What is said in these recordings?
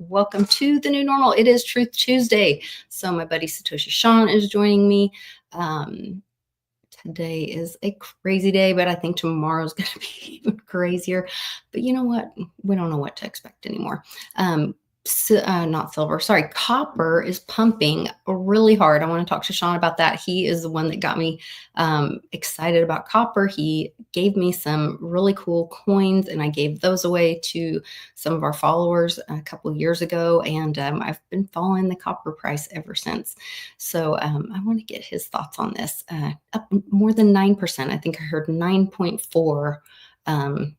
welcome to the new normal. It is Truth Tuesday. So my buddy Satoshi Sean is joining me. Today is a crazy day, but I think tomorrow's going to be even crazier. But you know what? We don't know what to expect anymore. Not silver, sorry, copper is pumping really hard. I want to talk to Sean about that. He is the one that got me excited about copper. He gave me some really cool coins, and I gave those away to some of our followers a couple of years ago, and I've been following the copper price ever since. So I want to get his thoughts on this. Up more than 9%. I think I heard 9.4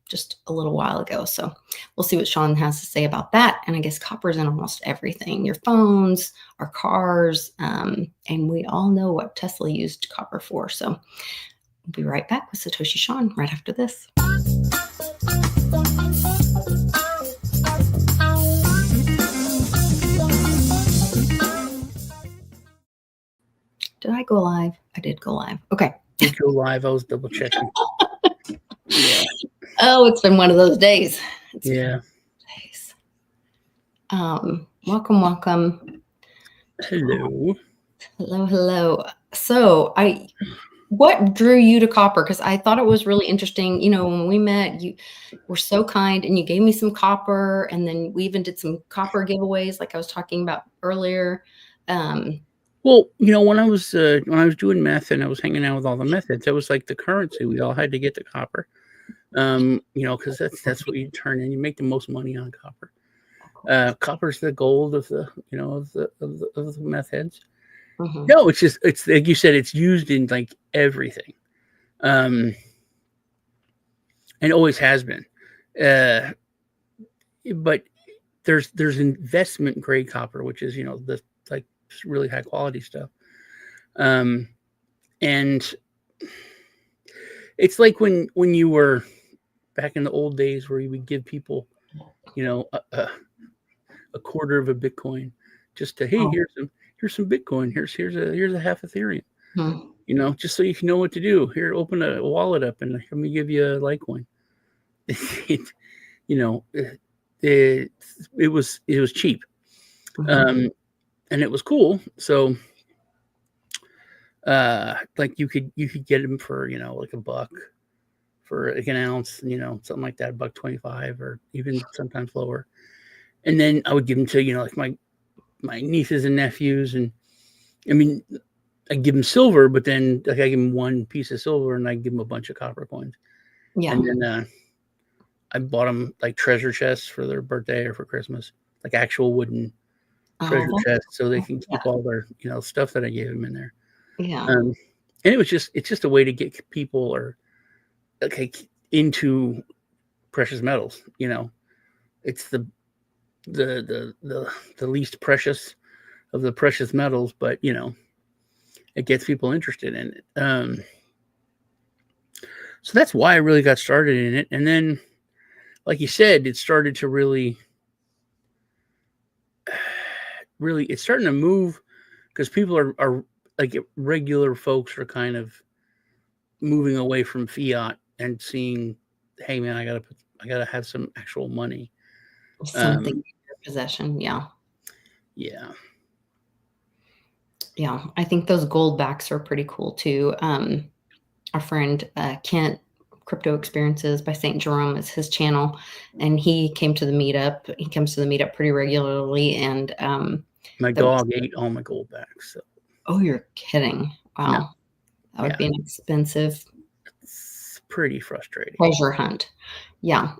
just a little while ago. So we'll see what Sean has to say about that. And I guess copper's in almost everything, your phones, our cars, and we all know what Tesla used copper for. So we'll be right back with Satoshi Sean right after this. Did I go live? I did go live. Okay. Did go live. I was double checking. Yeah. Oh, it's been one of those days. Days. Welcome. Hello. So what drew you to copper? Because I thought it was really interesting. You know, when we met, you were so kind and you gave me some copper, and then we even did some copper giveaways like I was talking about earlier. Well, you know, when I was doing meth and I was hanging out with all the methods, that was like the currency. We all had to get the copper. You know, because that's what you turn in. You make the most money on copper. Copper's the gold of the, you know, of the meth heads. Mm-hmm. No, it's like you said, it's used in like everything, and always has been. But there's investment grade copper, which is, you know, the like really high quality stuff, and it's like when you were back in the old days where you would give people, you know, a quarter of a Bitcoin just to, hey, here's some Bitcoin, here's a half Ethereum, you know, just so you can know what to do. Here, open a wallet up and let me give you a Litecoin. You know, it was cheap, and it was cool. So like you could get them for, you know, like $1 for like an ounce, you know, something like that, $1.25 or even sometimes lower. And then I would give them to, you know, like my nieces and nephews. And I mean, I give them silver, but then like I give them one piece of silver and I give them a bunch of copper coins. Yeah. And then I bought them like treasure chests for their birthday or for Christmas, like actual wooden treasure chests, so they can keep all their, you know, stuff that I gave them in there. Yeah. And it's just a way to get people or into precious metals. You know, it's the least precious of the precious metals, but you know, it gets people interested in it. So that's why I really got started in it. And then, like you said, it started to really it's starting to move because people are like regular folks are kind of moving away from fiat and seeing, hey man, I gotta have some actual money. Something in your possession. Yeah. I think those Goldbacks are pretty cool too. Our friend Kent, Crypto Experiences by St. Jerome is his channel, and he came to the meetup. He comes to the meetup pretty regularly, and my dog ate all my Goldbacks. So. Oh, you're kidding! Wow, no. That would be an expensive. It's pretty frustrating. Treasure hunt. Yeah.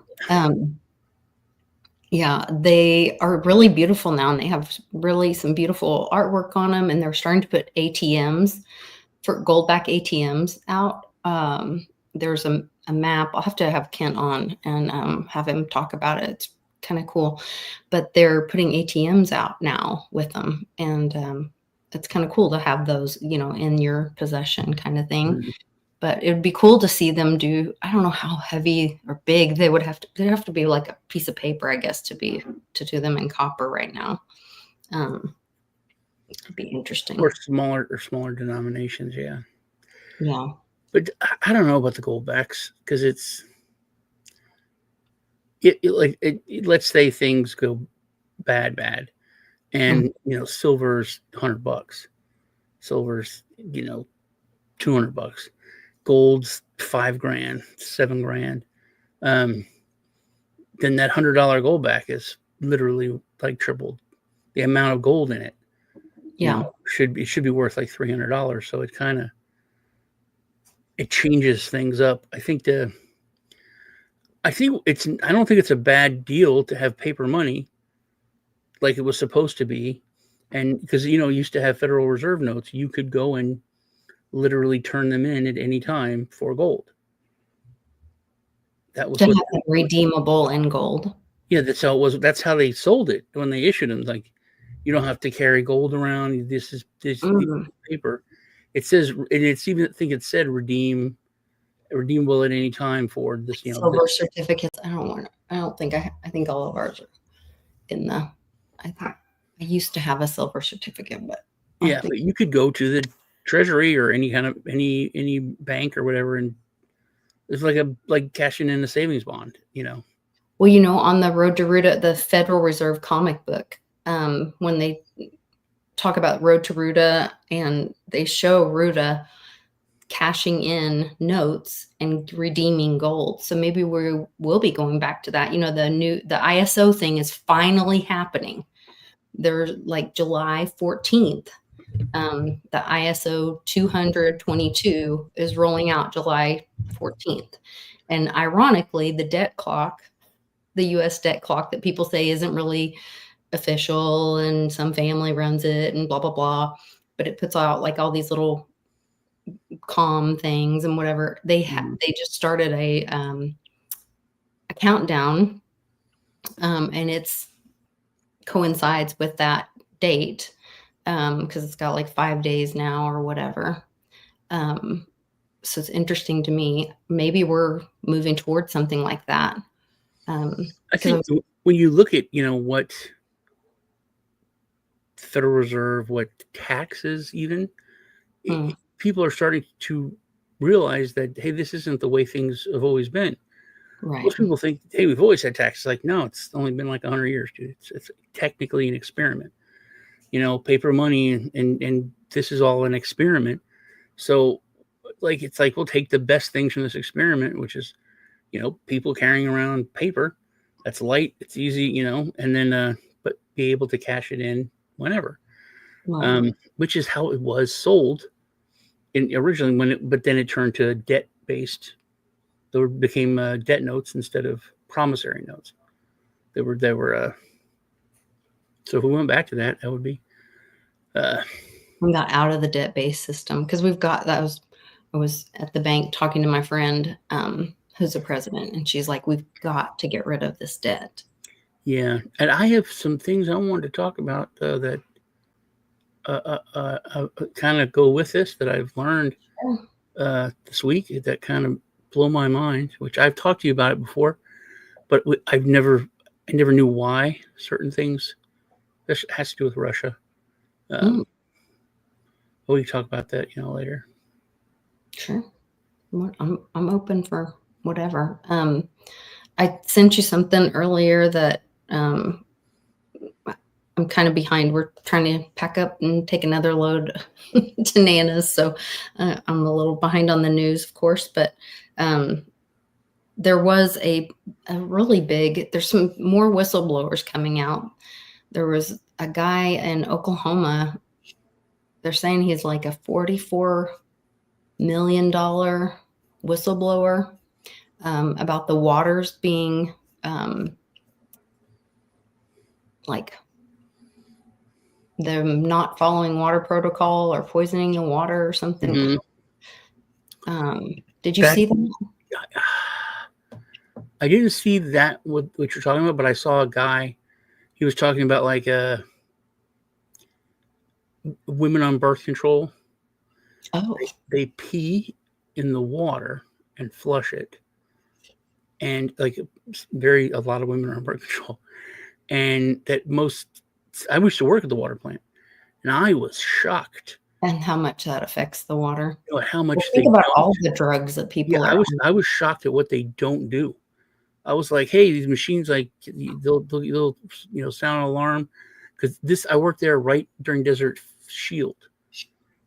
Yeah, they are really beautiful now, and they have really some beautiful artwork on them, and they're starting to put ATMs for Goldback ATMs out. There's a map. I'll have to have Kent on and have him talk about it. It's kind of cool, but they're putting ATMs out now with them, and it's kind of cool to have those, you know, in your possession kind of thing. Mm-hmm. But it would be cool to see them do. I don't know how heavy or big they would have to. They'd have to be like a piece of paper, I guess, to do them in copper right now. It'd be interesting. Or smaller denominations, yeah. Yeah. But I don't know about the Goldbacks because let's say things go bad. And silver's $100. Silver's $200. Gold's $5,000, $7,000. Then that $100 gold back is literally like tripled. The amount of gold in it, should be worth like $300. So it changes things up. I don't think it's a bad deal to have paper money like it was supposed to be. And because, used to have Federal Reserve notes, you could go and literally turn them in at any time for gold. That was to have it redeemable in gold. Yeah, that's how it was. That's how they sold it when they issued them. Like, you don't have to carry gold around. This paper. It says, and it's even, I think it said redeemable at any time for this. Silver certificates. I think all of ours are in the. I used to have a silver certificate, but but you could go to the Treasury or any kind of any bank or whatever, and it's like cashing in a savings bond. Well, on the Road to Ruta, the Federal Reserve comic book, when they talk about Road to Ruta and they show Ruta cashing in notes and redeeming gold. So maybe we will be going back to that. The ISO thing is finally happening. There's like July 14th. The ISO 222 is rolling out July 14th. And ironically, the debt clock, the US debt clock that people say isn't really official and some family runs it and blah, blah, blah. But it puts out like all these little calm things and whatever. They just started a countdown, and it's coincides with that date, because it's got like 5 days now or whatever. So it's interesting to me. Maybe we're moving towards something like that. I think when you look at what Federal Reserve, what taxes, even people are starting to realize that, hey, this isn't the way things have always been. Right. Most people think, hey, we've always had taxes. Like, no, it's only been like 100 years, dude. It's technically an experiment. Paper money, and this is all an experiment. So, it's like we'll take the best things from this experiment, which is, people carrying around paper that's light, it's easy, and then but be able to cash it in whenever, which is how it was sold originally but then it turned to debt-based. They became debt notes instead of promissory notes. They were so if we went back to that would be we got out of the debt-based system because I was at the bank talking to my friend who's the president, and she's like, we've got to get rid of this debt. Yeah, and I have some things I wanted to talk about that kind of go with this that I've learned this week that kind of blow my mind, which I've talked to you about it before, but I never knew why certain things. This has to do with Russia. We can talk about that, later. Sure. I'm open for whatever. I sent you something earlier that I'm kind of behind. We're trying to pack up and take another load to Nana's, so I'm a little behind on the news, of course. But there was a really big. There's some more whistleblowers coming out. There was a guy in Oklahoma. They're saying he's like a $44 million whistleblower about the waters being like them not following water protocol or poisoning the water or something. Did you see that? I didn't see that what you're talking about, but I saw a guy. He was talking about like women on birth control. Oh, they pee in the water and flush it, and like a lot of women are on birth control, and I used to work at the water plant, and I was shocked. And how much that affects the water. How much think about all the drugs that people are. I was shocked at what they don't do. I was like, hey, these machines, like, they'll sound an alarm. Because I worked there right during Desert Shield,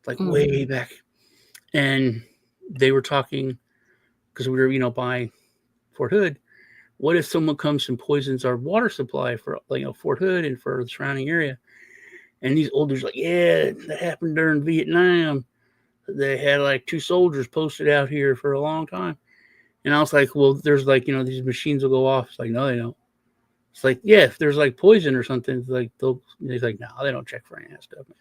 like way back. And they were talking, because we were, by Fort Hood. What if someone comes and poisons our water supply for, Fort Hood and for the surrounding area? And these old dudes like, yeah, that happened during Vietnam. They had like 2 soldiers posted out here for a long time. And I was like, well, there's like, these machines will go off. It's like, no, they don't. It's like, yeah, if there's like poison or something, it's like he's like, no, they don't check for any of that stuff, man.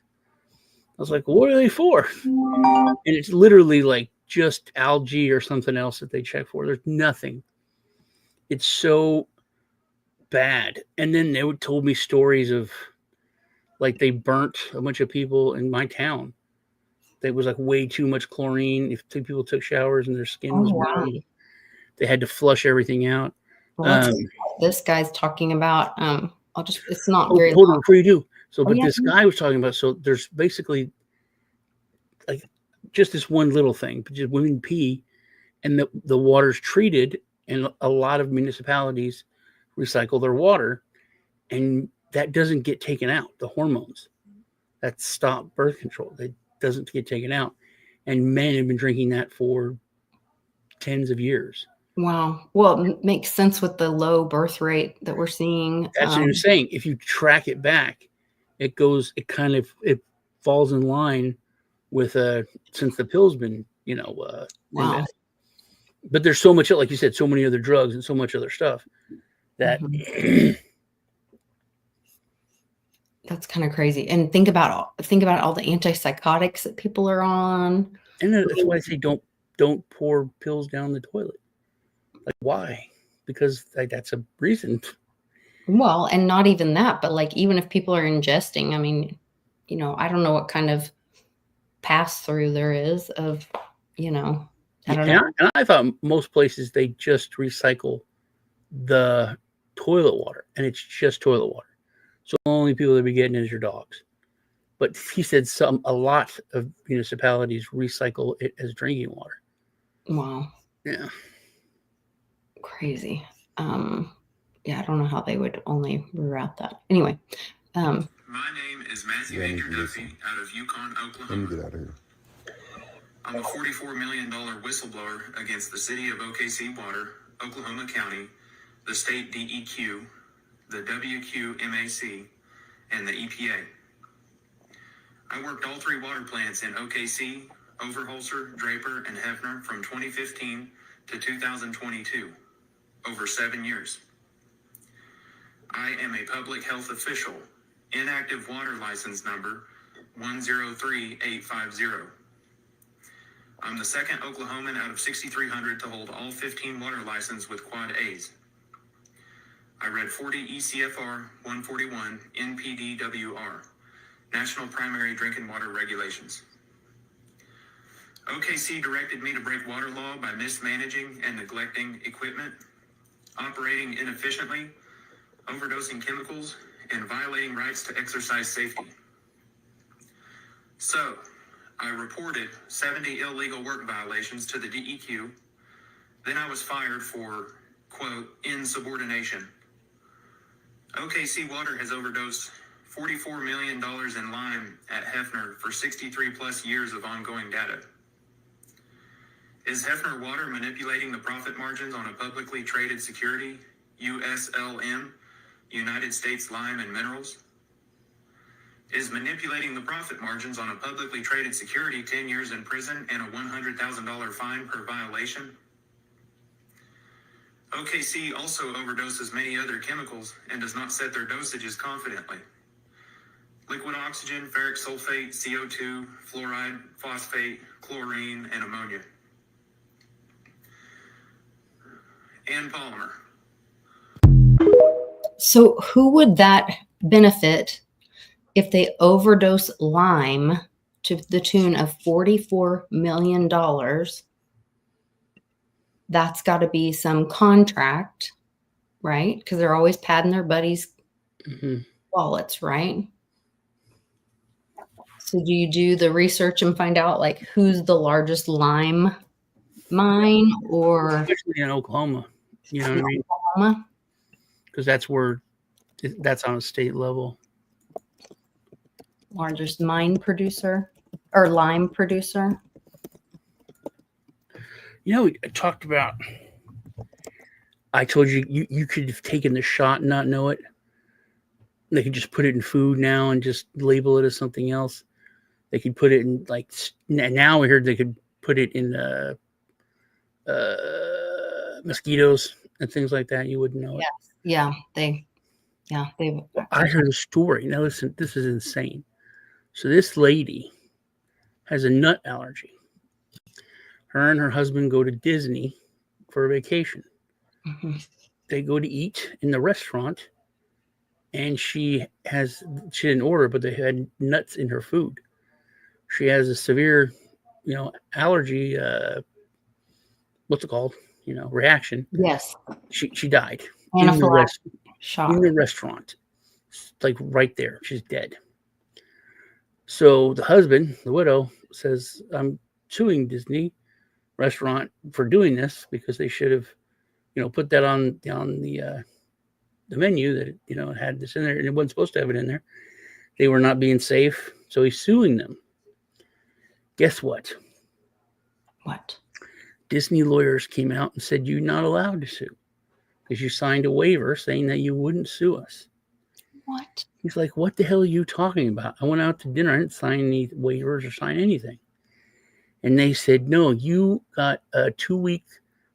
I was like, well, what are they for? And it's literally like just algae or something else that they check for. There's nothing. It's so bad. And then they told me stories of, like, they burnt a bunch of people in my town. There was like way too much chlorine. If people took showers and their skin was burned, they had to flush everything out. Well, this guy's talking about. It's not very. Hold on before you do. So, but this guy was talking about. So there's basically like just this one little thing, but just women pee, and the water's treated, and a lot of municipalities recycle their water, and that doesn't get taken out. The hormones that stop birth control, it doesn't get taken out, and men have been drinking that for tens of years. Wow. Well, it makes sense with the low birth rate that we're seeing. That's what I'm saying. If you track it back, it falls in line with since the pill's been, wow. But there's so much, like you said, so many other drugs and so much other stuff that that's kind of crazy. And think about all the antipsychotics that people are on. And that's why I say don't pour pills down the toilet. Like, why? Because that's a reason. Well, and not even that, but like, even if people are ingesting, I mean, I don't know what kind of pass through there is of, I don't know. And I thought most places, they just recycle the toilet water, and it's just toilet water. So the only people that be getting it is your dogs. But he said a lot of municipalities recycle it as drinking water. Wow. Yeah. Crazy. Yeah, I don't know how they would only reroute that. Anyway. My name is Matthew Andrew Duffy out of Yukon, Oklahoma. Let me get out of here. I'm a $44 million whistleblower against the city of OKC Water, Oklahoma County, the state DEQ, the WQMAC, and the EPA. I worked all 3 water plants in OKC, Overholser, Draper, and Hefner from 2015 to 2022, over 7 years. I am a public health official, inactive water license number 103850. I'm the second Oklahoman out of 6,300 to hold all 15 water licenses with Quad A's. I read 40 ECFR 141 NPDWR, National Primary Drinking Water Regulations. OKC directed me to break water law by mismanaging and neglecting equipment, operating inefficiently, overdosing chemicals, and violating rights to exercise safety. So, I reported 70 illegal work violations to the DEQ. Then I was fired for, quote, insubordination. OKC Water has overdosed $44 million in lime at Hefner for 63 plus years of ongoing data. Is Hefner Water manipulating the profit margins on a publicly traded security, USLM, United States Lime and Minerals? Is manipulating the profit margins on a publicly traded security 10 years in prison and a $100,000 fine per violation? OKC also overdoses many other chemicals and does not set their dosages confidently. Liquid oxygen, ferric sulfate, CO2, fluoride, phosphate, chlorine, and ammonia. And polymer. So who would that benefit if they overdose lime to the tune of $44 million? That's got to be some contract, right? Because they're always padding their buddies' wallets, right? So do you do the research and find out like who's the largest lime mine, or especially in Oklahoma? You know what I mean? Oklahoma. Because that's on a state level. Largest mine producer or lime producer. You know, I talked about. I told you you could have taken the shot and not know it. They could just put it in food now and just label it as something else. They could put it in like now we heard they could put it in mosquitoes and things like that. You wouldn't know it. Yeah, they've I heard a story. Now listen, this is insane. So this lady has a nut allergy. Her and her husband go to Disney for a vacation. Mm-hmm. They go to eat in the restaurant, and she didn't order, but they had nuts in her food. She has a severe, allergy. What's it called? Reaction. Yes. She died Anaphylactic shock. in the restaurant, like right there. She's dead. So the husband, the widow, says, "I'm suing Disney restaurant for doing this because they should have, put that on the menu that it had this in there, and it wasn't supposed to have it in there. They were not being safe, so he's suing them." Guess what? What? Disney lawyers came out and said you're not allowed to sue because you signed a waiver saying that you wouldn't sue us. What? He's like, "What the hell are you talking about? I went out to dinner. I didn't sign any waivers or sign anything." And they said, "No, you got a 2-week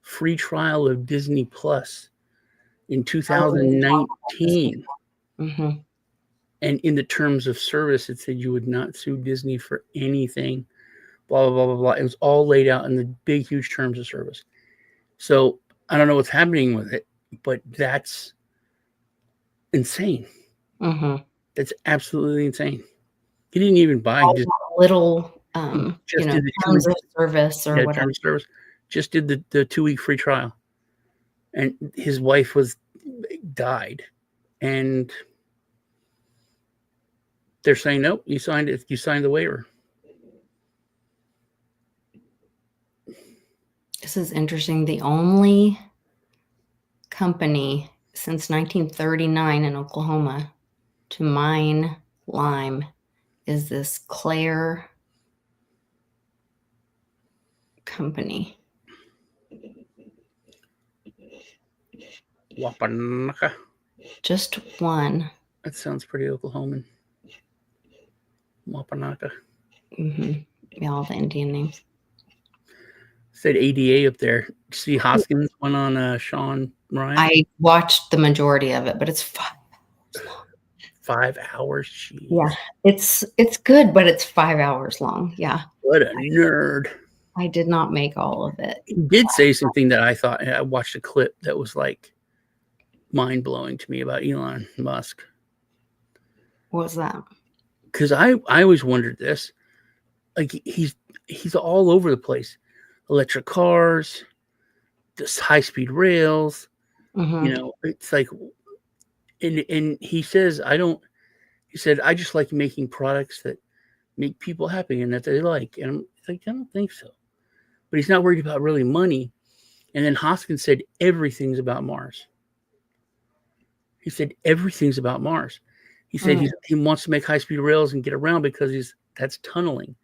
free trial of Disney Plus in 2019. Mm-hmm. And in the terms of service, it said you would not sue Disney for anything, blah, blah, blah, blah, blah." It was all laid out in the big, huge terms of service. So I don't know what's happening with it, but that's insane. Mm-hmm. That's absolutely insane. He didn't even buy all little just did the terms of service or whatever. Terms of service. Just did the 2-week free trial. And his wife died. And they're saying, "Nope, you signed it. You signed the waiver." This is interesting. The only company since 1939 in Oklahoma to mine lime is this Claire company. Wapanaka. Just one. That sounds pretty Oklahoman. Wapanaka. Mm-hmm. Yeah, all the Indian names. Said ADA up there. See Hoskins went on Sean Ryan? I watched the majority of it, but it's 5 hours long. 5 hours? Jeez. Yeah, it's good, but it's 5 hours long. Yeah. What a nerd. I did not make all of it. He did say something that I thought, I watched a clip that was like mind-blowing to me about Elon Musk. What was that? Because I always wondered this. Like, he's all over the place. Electric cars, this high-speed rails. Mm-hmm. It's like, and he says, he said, "I just like making products that make people happy and that they like." And I'm like, I don't think so. But he's not worried about really money. And then Hoskins said, everything's about Mars. He said, everything's about Mars. He said he wants to make high-speed rails and get around because that's tunneling.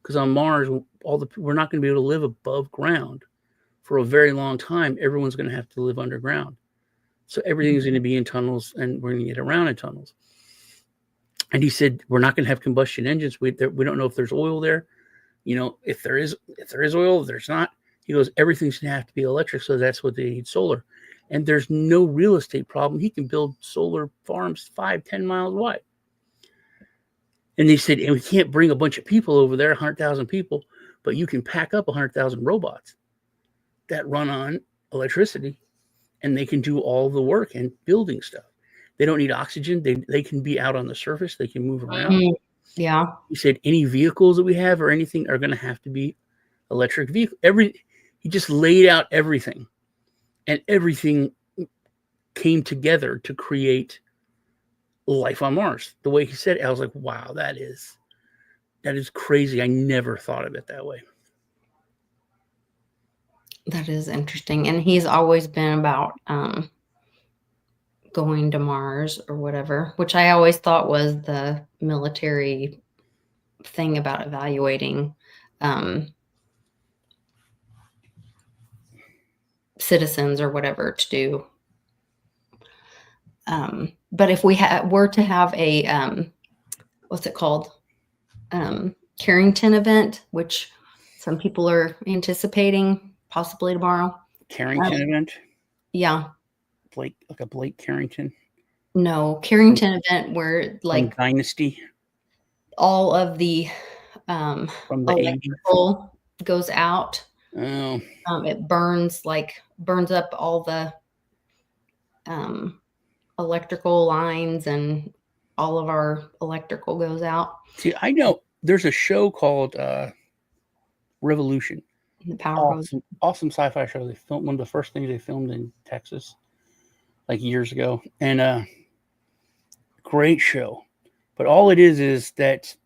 Because on Mars, we're not going to be able to live above ground for a very long time. Everyone's going to have to live underground. So everything's going to be in tunnels, and we're going to get around in tunnels. And he said, we're not going to have combustion engines. We don't know if there's oil there. If there is oil, if there's not. He goes, everything's going to have to be electric. So that's what they need solar. And there's no real estate problem. He can build solar farms 5-10 miles wide. And they said, and we can't bring a bunch of people over there, 100,000 people, but you can pack up 100,000 robots that run on electricity, and they can do all the work and building stuff. They don't need oxygen. They can be out on the surface. They can move around. Yeah. He said any vehicles that we have or anything are going to have to be electric vehicle. He just laid out everything, and everything came together to create life on Mars. The way he said it, I was like, wow, that is crazy. I never thought of it that way. That is interesting. And he's always been about going to Mars or whatever, which I always thought was the military thing about evaluating citizens or whatever to do. But if we were to have a what's it called? Carrington event, which some people are anticipating possibly tomorrow. Carrington event? Yeah. Blake, like a Blake Carrington? No, Carrington event where like Dynasty? all of the From the 80s? electrical goes out. Oh. It burns up all the electrical lines, and all of our electrical goes out. See, I know there's a show called Revolution. The power goes. Awesome sci-fi show. They filmed one of the first things they filmed in Texas, like years ago, and great show. But all it is that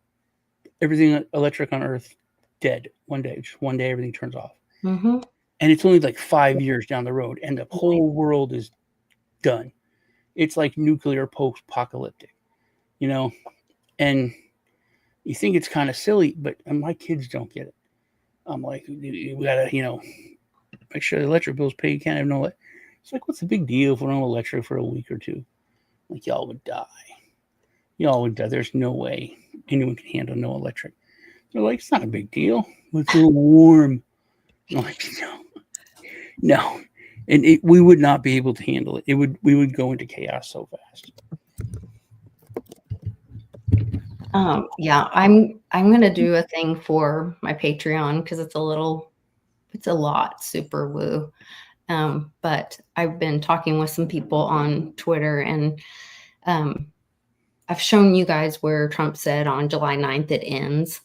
everything electric on Earth dead one day. Just one day, everything turns off, Mm-hmm. and it's only like 5 years down the road, and the whole world is done. It's like nuclear post-apocalyptic, you know, and you think it's kind of silly, but my kids don't get it. I'm like, we gotta, make sure the electric bill's paid. You can't have no. It's like, what's the big deal if we don't have electric for a week or two? Like, y'all would die. Y'all would die. There's no way anyone can handle no electric. They're like, it's not a big deal. It's a little warm. I'm like, no. And we would not be able to handle it. We would go into chaos so fast. Yeah, I'm gonna do a thing for my Patreon because it's a lot super woo. But I've been talking with some people on Twitter, and I've shown you guys where Trump said on July 9th it ends.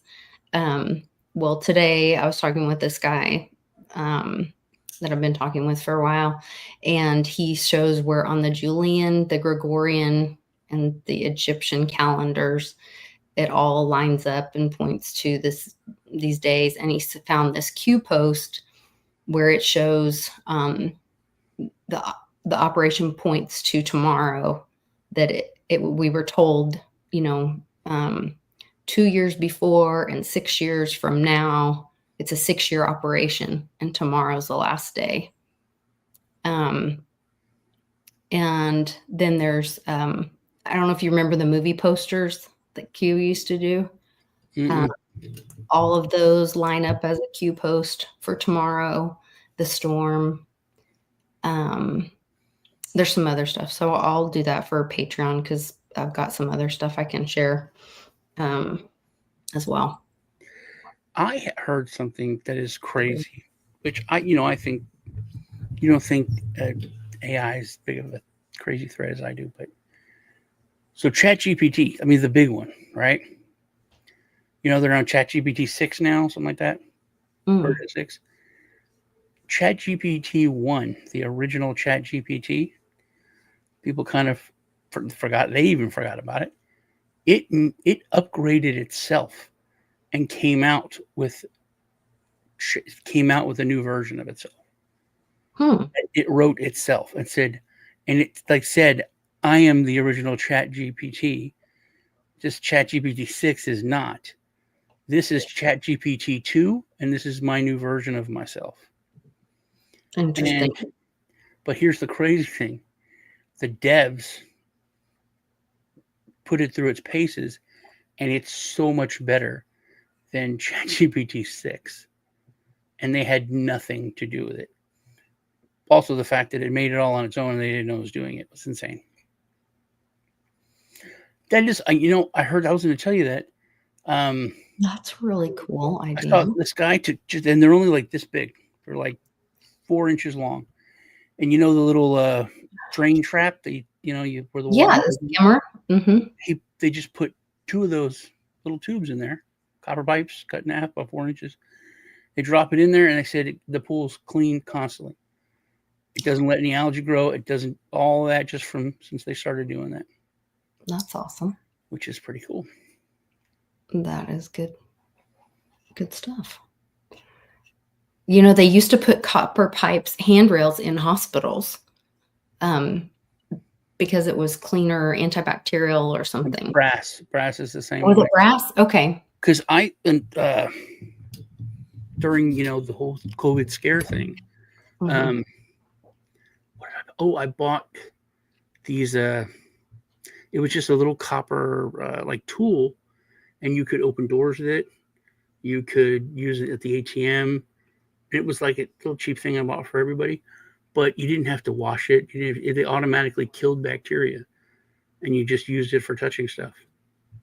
Well, today I was talking with this guy that I've been talking with for a while, and he shows where on the Julian, the Gregorian, and the Egyptian calendars, it all lines up and points to these days. And he found this Q post where it shows the operation points to tomorrow, that we were told, 2 years before and 6 years from now, it's a 6-year operation, and tomorrow's the last day. And then there's, I don't know if you remember the movie posters that Q used to do. All of those line up as a Q post for tomorrow, the storm. There's some other stuff. So I'll do that for Patreon because I've got some other stuff I can share as well. I heard something that is crazy, which I think you don't think AI is big of a crazy threat as I do, but so ChatGPT, I mean the big one, right? They're on ChatGPT 6 now, something like that. Version 6. ChatGPT 1, the original ChatGPT, people kind of forgot. They even forgot about it. It upgraded itself and came out with a new version of itself. It wrote itself and said, I am the original ChatGPT. Just ChatGPT 6 is not. This is ChatGPT 2, and this is my new version of myself. Interesting. But here's the crazy thing. The devs put it through its paces, and it's so much better than ChatGPT 6. And they had nothing to do with it. Also, the fact that it made it all on its own and they didn't know it was doing it was insane. That is, I heard, I was going to tell you that. That's really cool idea. I saw this guy and they're only like this big. They're like 4 inches long. And the little drain trap that where the water. The skimmer. Mm-hmm. They just put 2 of those little tubes in there, copper pipes cut in half by 4 inches. They drop it in there, and they said the pool's clean constantly. It doesn't let any algae grow. It doesn't, all that just since they started doing that. That's awesome. Which is pretty cool. That is good. Good stuff. You know, they used to put copper pipes, handrails in hospitals, because it was cleaner, antibacterial or something. Brass is the same Was way. it brass? Okay. Because during the whole COVID scare thing, Mhm. I bought these. It was just a little copper like tool, and you could open doors with it. You could use it at the ATM. It was like a little cheap thing I bought for everybody, but you didn't have to wash it. It automatically killed bacteria, and you just used it for touching stuff.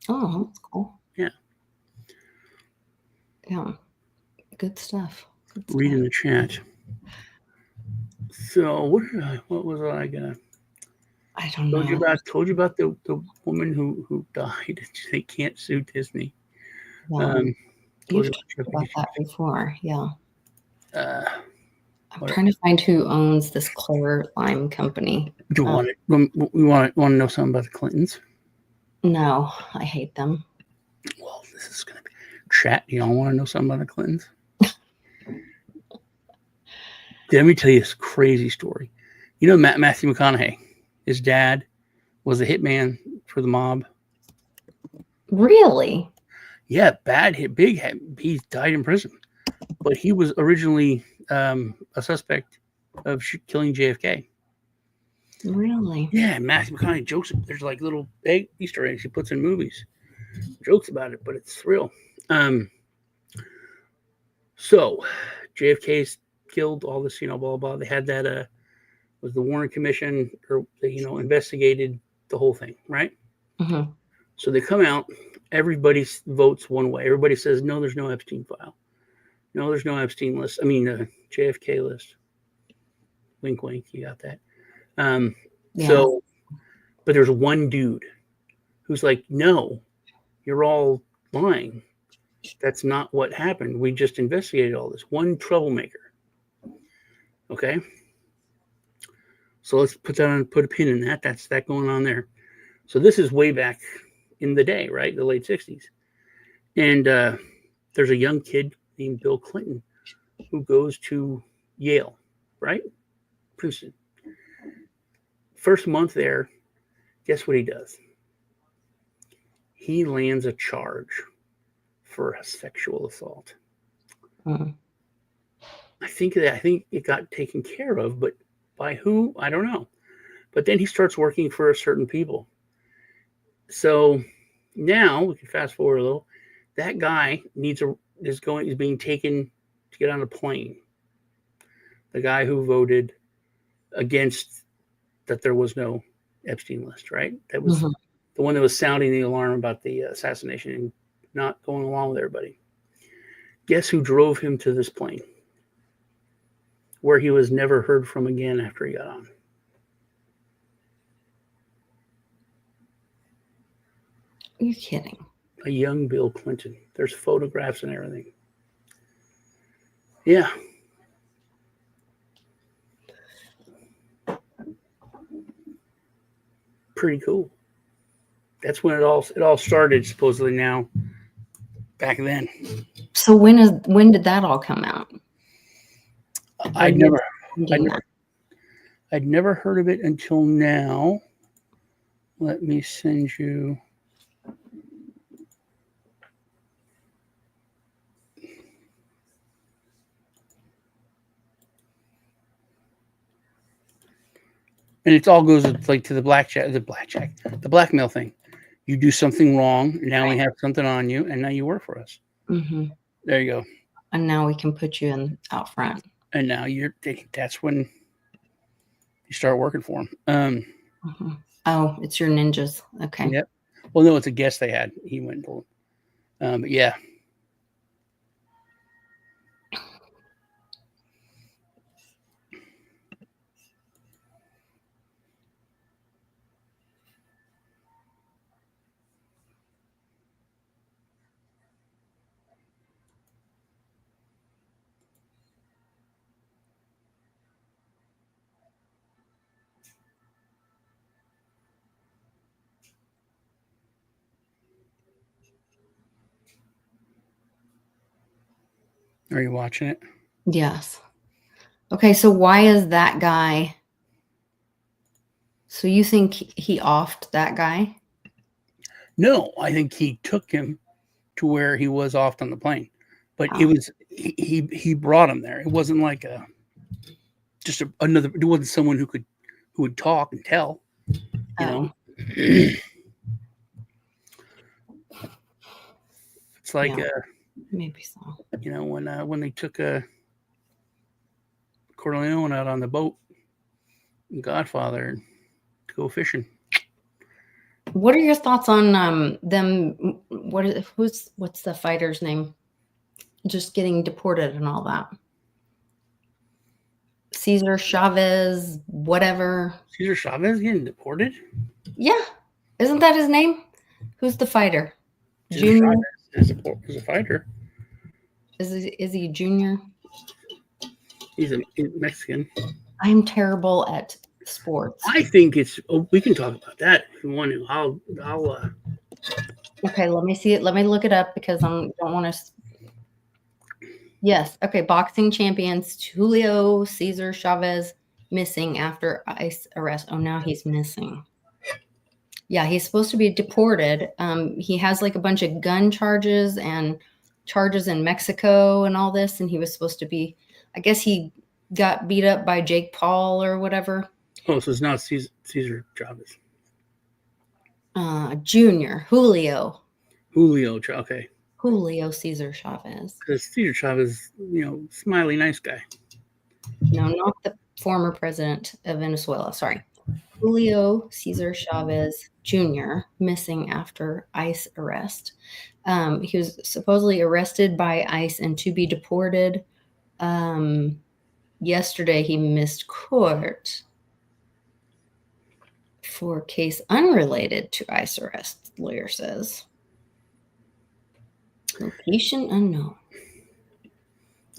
Oh, that's cool. Yeah. Yeah. Good stuff. Good Read in stuff. the chat. So what was I gonna I don't know. told you about the woman who died. They can't sue Disney. Yeah. Um, told You've you talked about about that before. Yeah. uh, I'm what trying to find who owns this Clear Lime company. do you want it? We want to know something about the Clintons. No, I hate them. Well, this is gonna be chat. You all want to know something about the Clintons? Let me tell you this crazy story. You know Matthew McConaughey, his dad was a hitman for the mob. Really? Yeah, bad hit, big hit. He died in prison, but he was originally a suspect of killing JFK. Really? Yeah, Matthew McConaughey jokes. There's like little Easter eggs he puts in movies, jokes about it, but it's real. So JFK's killed, all this, blah blah blah. They had that was the Warren Commission, or they, investigated the whole thing, right? Mm-hmm. So they come out, everybody votes one way. Everybody says, no, there's no Epstein file. No, there's no Epstein list. I mean, JFK list. Wink, wink. You got that. Yeah. So, but there's one dude who's like, no, you're all lying. That's not what happened. We just investigated all this. One troublemaker. Okay. So let's put a pin in that. That's that going on there. So this is way back in the day, right? The late 60s. And there's a young kid named Bill Clinton who goes to Yale, right? Princeton. First month there, guess what he does? He lands a charge for a sexual assault. Mm-hmm. I think it got taken care of, but by who? I don't know. But then he starts working for certain people. So now we can fast forward a little. That guy is being taken to get on a plane. The guy who voted against that there was no Epstein list, right? That was Mm-hmm. the one that was sounding the alarm about the assassination and not going along with everybody. Guess who drove him to this plane? Where he was never heard from again after he got on. Are you kidding? A young Bill Clinton. There's photographs and everything. Yeah. Pretty cool. That's when it all started, supposedly now. Back then. So when did that all come out? I'd never heard of it until now. Let me send you. And it all goes like to the the blackmail thing. You do something wrong. Now we have something on you, and now you work for us. Mm-hmm. There you go. And now we can put you in out front. And now that's when you start working for them. Mm-hmm. Oh, it's your ninjas. Okay. Yep. Well, no, it's a guest they had. He went and told them. But yeah. Are you watching it? Yes. Okay, so why is that guy? So you think he offed that guy? No, I think he took him to where he was off on the plane, but it Oh, was he brought him there. It wasn't like another. It wasn't someone who would talk and tell. You know, oh, it's like yeah, maybe so. when they took Corleone out on the boat, Godfather, to go fishing. What are your thoughts on them? What's the fighter's name? Just getting deported and all that. Cesar Chavez, whatever. Cesar Chavez getting deported. Yeah, isn't that his name? Who's the fighter? Cesar Junior? Chavez is a fighter. Is he junior? He's a Mexican. I'm terrible at sports. I think it's. Oh, we can talk about that if you want to. I'll. Okay, let me see it. Let me look it up because I don't want to. Yes. Okay. Boxing champions Julio Cesar Chavez missing after ICE arrest. Oh, now he's missing. Yeah, he's supposed to be deported. He has like a bunch of gun charges and charges in Mexico and all this, and he was supposed to be. I guess he got beat up by Jake Paul or whatever. Oh, so it's not Cesar Chavez. Junior Julio. Okay. Julio Cesar Chavez. Because Cesar Chavez, smiley, nice guy. No, not the former president of Venezuela. Sorry. Julio Cesar Chavez Jr. missing after ICE arrest. He was supposedly arrested by ICE and to be deported. Yesterday, he missed court for a case unrelated to ICE arrest, lawyer says. Location unknown.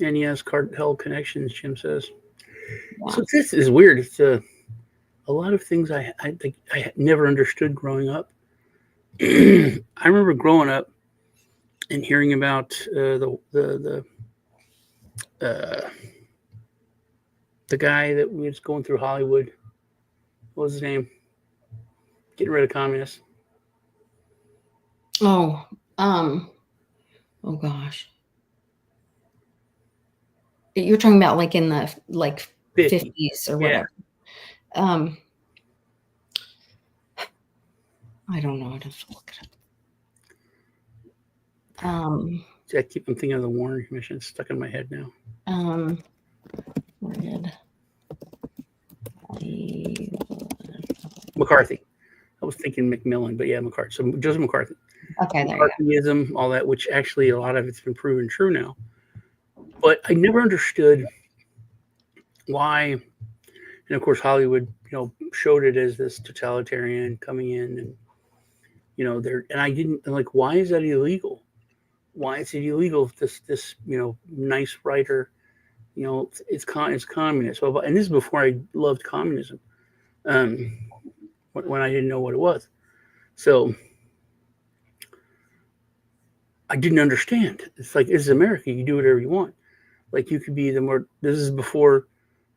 And he has cartel connections, Jim says. Wow. So this is weird. It's a lot of things I think I never understood growing up. I remember growing up and hearing about the guy that was going through Hollywood. What was his name? Getting rid of communists. Oh gosh. You're talking about like in the 50s or whatever. Yeah. I don't know. I'd have to look it up. I'm thinking of the Warren Commission. It's stuck in my head now. McCarthy. I was thinking Macmillan, but yeah, McCarthy. So Joseph McCarthy. Okay, there McCarthyism, all that, which actually a lot of it's been proven true now. But I never understood why, and of course Hollywood, showed it as this totalitarian coming in, and and I didn't like, why is that illegal? Why is it illegal if this nice writer, it's communist? Well, and this is before I loved communism, when I didn't know what it was. So I didn't understand. It's like, this is America. You do whatever you want. Like, you could be this is before,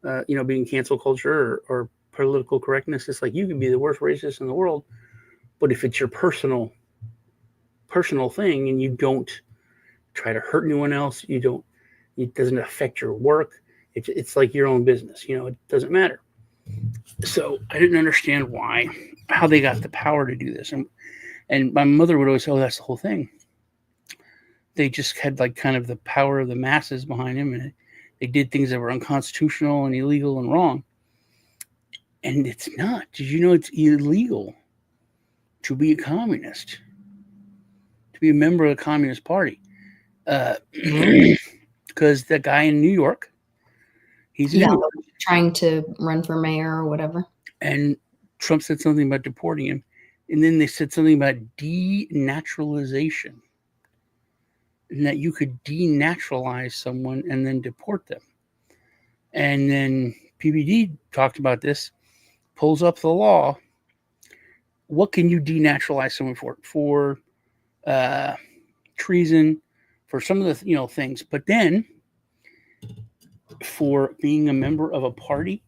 being cancel culture or political correctness. It's like, you could be the worst racist in the world, but if it's your personal thing and you don't try to hurt anyone else, it doesn't affect your work. It's like your own business. It doesn't matter. So I didn't understand how they got the power to do this. And my mother would always say, oh, that's the whole thing. They just had like kind of the power of the masses behind them, and they did things that were unconstitutional and illegal and wrong. And it's not. Did you know it's illegal to be a communist, to be a member of the Communist Party? Because the guy in New York, he's trying to run for mayor or whatever. And Trump said something about deporting him. And then they said something about denaturalization. And that you could denaturalize someone and then deport them. And then PBD talked about this, pulls up the law. What can you denaturalize someone for? For treason, for some of the things. But then for being a member of a party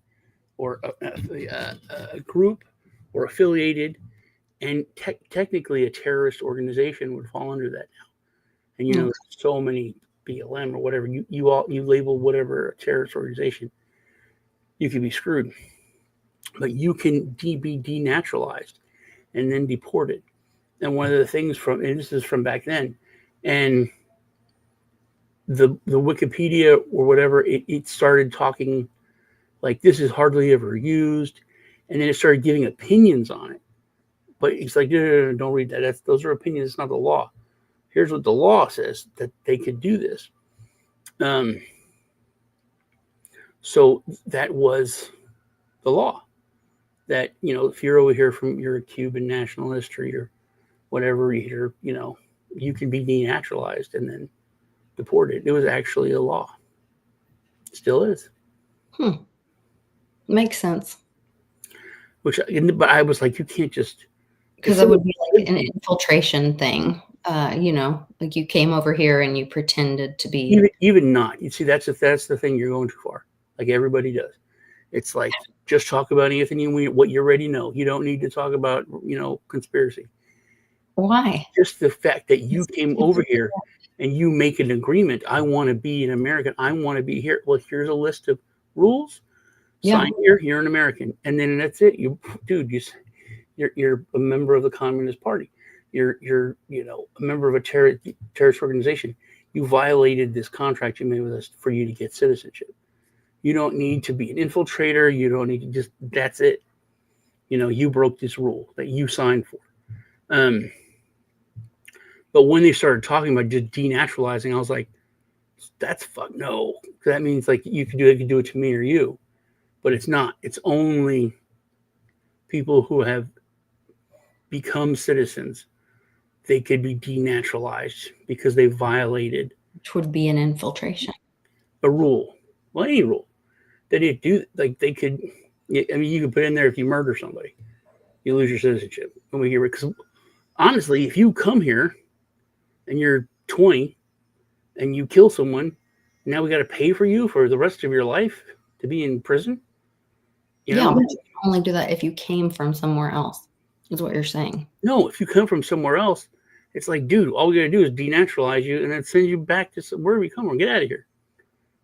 or a group or affiliated, and technically a terrorist organization would fall under that now. And Hmm. so many BLM or whatever you label whatever a terrorist organization, you can be screwed. But you can be denaturalized and then deported. And one of the things and this is from back then, and the Wikipedia or whatever, it started talking like this is hardly ever used, and then it started giving opinions on it. But it's like, no, don't read that. Those are opinions. It's not the law. Here's what the law says that they could do this. So that was the law. That if you're over here from you're a Cuban nationalist or you're whatever, you can be denaturalized and then deported. It was actually a law. Still is. Makes sense. But I was like, you can't just, because it would be like an infiltration thing. Like you came over here and you pretended to be. Even not. You see, that's the thing. You're going too far. Like everybody does. It's like just talk about Anthony what you already know. You don't need to talk about conspiracy. Why? Just the fact that you came over here and you make an agreement. I want to be an American. I want to be here. Well, here's a list of rules. Sign here. You're an American, and then that's it. You're a member of the Communist Party. You're a member of a terrorist organization. You violated this contract you made with us for you to get citizenship. You don't need to be an infiltrator. You don't need to that's it. You broke this rule that you signed for. But when they started talking about just denaturalizing, I was like, that's no. That means like they could do it to me or you. But it's not. It's only people who have become citizens. They could be denaturalized because they violated, which would be an infiltration, a rule. Well, any rule. They didn't do, like they could. I mean, you could put in there if you murder somebody, you lose your citizenship. Because honestly, if you come here and you're 20 and you kill someone, now we got to pay for you for the rest of your life to be in prison. But you only do that if you came from somewhere else, is what you're saying. No, if you come from somewhere else, it's like, dude, all we got to do is denaturalize you and then send you back to wherever we come from. Get out of here.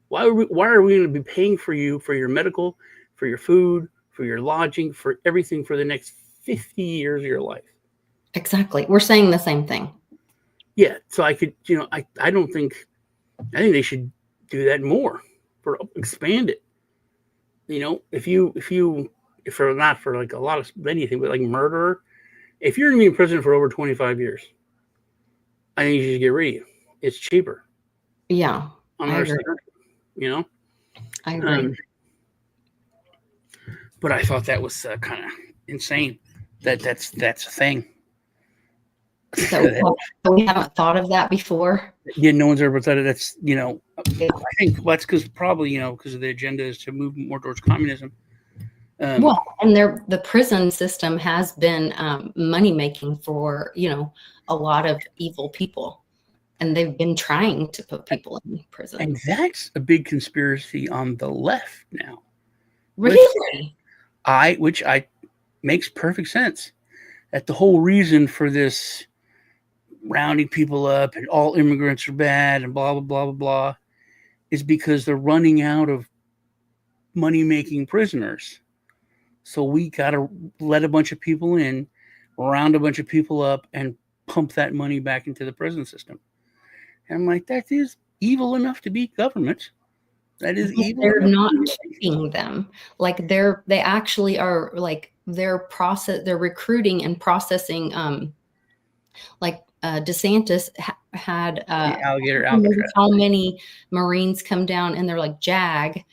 Why are we going to be paying for you for your medical, for your food, for your lodging, for everything for the next 50 years of your life? Exactly. We're saying the same thing. Yeah. So I could, I think they should do that more, expand it. If for not for like a lot of anything, but like murderer, if you're going to be in prison for over 25 years, I think you should get rid of you. It's cheaper. Yeah. On our side, I agree. But I thought that was kind of insane. That's a thing. So we haven't thought of that before. Yeah, no one's ever thought of that's. I think that's because probably because of the agenda is to move more towards communism. And the prison system has been money making for a lot of evil people, and they've been trying to put people in prison. And that's a big conspiracy on the left now. Really? Which makes perfect sense. That the whole reason for this rounding people up and all immigrants are bad and blah blah blah blah blah is because they're running out of money making prisoners. So we got to let a bunch of people in, round a bunch of people up, and pump that money back into the prison system. And I'm like, that is evil enough to be government. That is evil. They're not keeping them. Like they actually are like they're recruiting and processing. Like DeSantis had alligator Alcatraz. How many Marines come down and they're like JAG,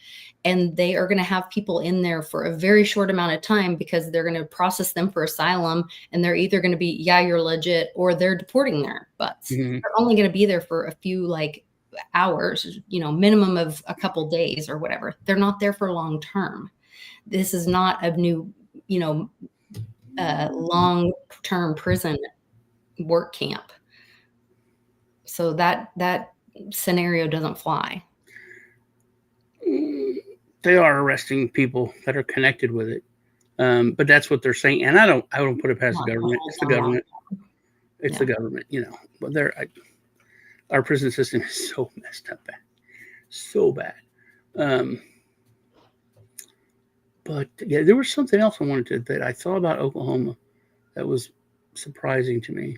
and they are going to have people in there for a very short amount of time because they're going to process them for asylum, and they're either going to be, you're legit, or they're deporting their butts. Mm-hmm. They're only going to be there for a few hours, minimum of a couple days or whatever. They're not there for long term. This is not a new, long-term prison work camp. So that scenario doesn't fly. they are arresting people that are connected with it. But that's what they're saying, and I don't put it past the government. It's the government. It's the government, But our prison system is so messed up, so bad. But yeah, there was something else I wanted that I thought about Oklahoma that was surprising to me,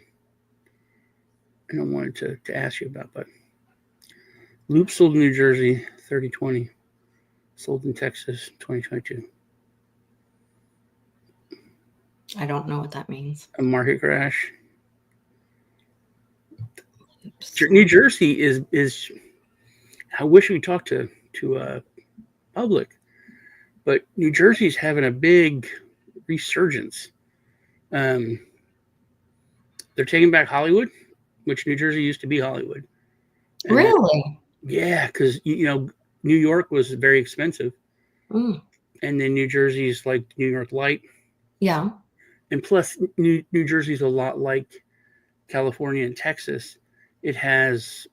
and I wanted to ask you about. But Loop sold in New Jersey 3020, sold in Texas 2022. I don't know what that means. A market crash. New Jersey is. I wish we talked to public, but New Jersey's having a big resurgence. They're taking back Hollywood, which New Jersey used to be Hollywood. And really? Yeah, because New York was very expensive, and then New Jersey's like New York Light. Yeah. And plus, New Jersey's a lot like California and Texas. It has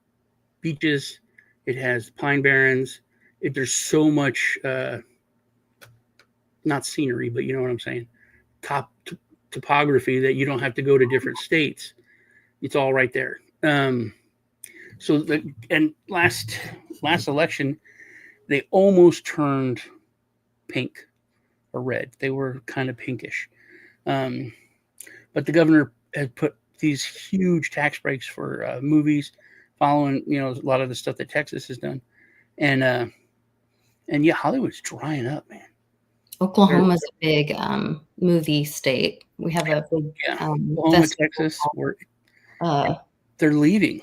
beaches, it has pine barrens. There's so much, not scenery, but you know what I'm saying, topography that you don't have to go to different states. It's all right there. And last election, they almost turned pink or red. They were kind of pinkish. But the governor had put these huge tax breaks for movies, following a lot of the stuff that Texas has done, and yeah, Hollywood's drying up, man. Oklahoma's a big movie state. We have a big Oklahoma, Texas, where they're leaving.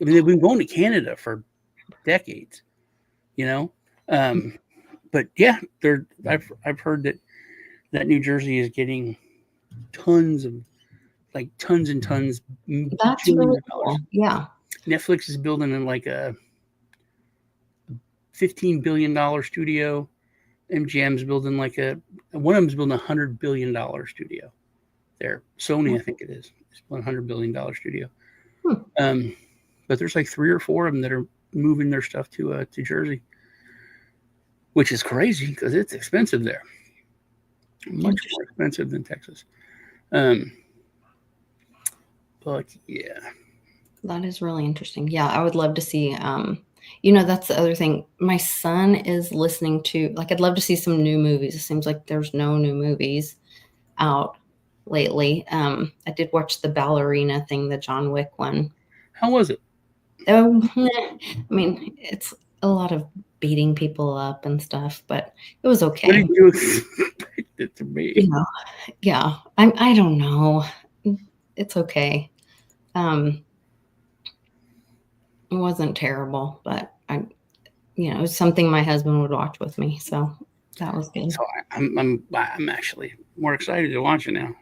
I mean, they've been going to Canada for decades, But yeah, I've heard that New Jersey is getting tons and tons. That's really cool. Yeah. Netflix is building in like a $15 billion studio. MGM's building one of them's building $100 billion studio there. Sony, I think it is. It's $100 billion studio. But there's like 3 or 4 of them that are moving their stuff to Jersey, which is crazy because it's expensive there. Much more expensive than Texas. But yeah. That is really interesting. Yeah, I would love to see, that's the other thing. My son is listening to, I'd love to see some new movies. It seems like there's no new movies out lately. I did watch the ballerina thing, the John Wick one. How was it? Oh, I mean, it's a lot of beating people up and stuff, but it was okay. What did you expect it to be? Yeah, I don't know. It's okay. It wasn't terrible, but it was something my husband would watch with me, so that was good. So I'm actually more excited to watch it now.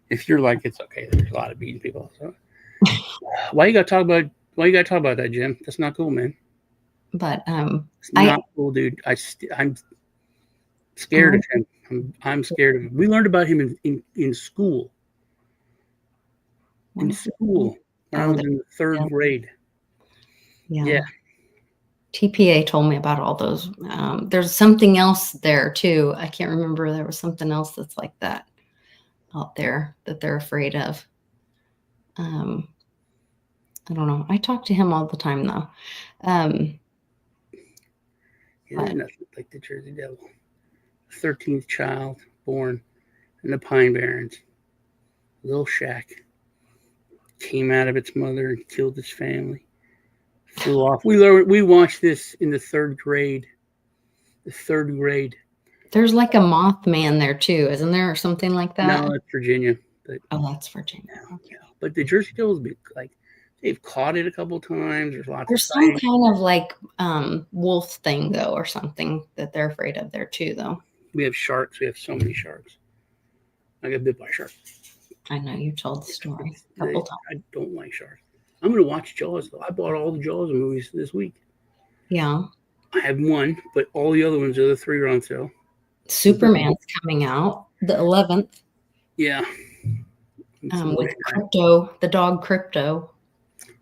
If you're like, it's okay, there's a lot of beating people. So why you gotta talk about that, Jim? That's not cool, man. But it's not cool, dude. I'm scared of him. I'm scared of him. We learned about him in school. In school, when I was in the 3rd grade. Yeah. TPA told me about all those. There's something else there too. I can't remember. There was something else that's like that out there that they're afraid of. I don't know. I talk to him all the time though. There's nothing like the Jersey Devil. 13th child born in the Pine Barrens. Little shack. Came out of its mother and killed its family. Flew off. We watched this in the 3rd grade. The 3rd grade. There's like a Mothman there too, isn't there, or something like that? No, that's Virginia. But, that's Virginia. Yeah. But the Jersey Devil's they've caught it a couple times. There's some kind of wolf thing though, or something that they're afraid of there too, though. We have sharks. We have so many sharks. I got bit by a shark. I know you told the story a couple times. I don't like sharks. I'm going to watch Jaws, though. I bought all the Jaws movies this week. Yeah. I have one, but all the other ones, the other 3 are on sale. Superman's coming out the 11th. Yeah. With Crypto, the dog Crypto.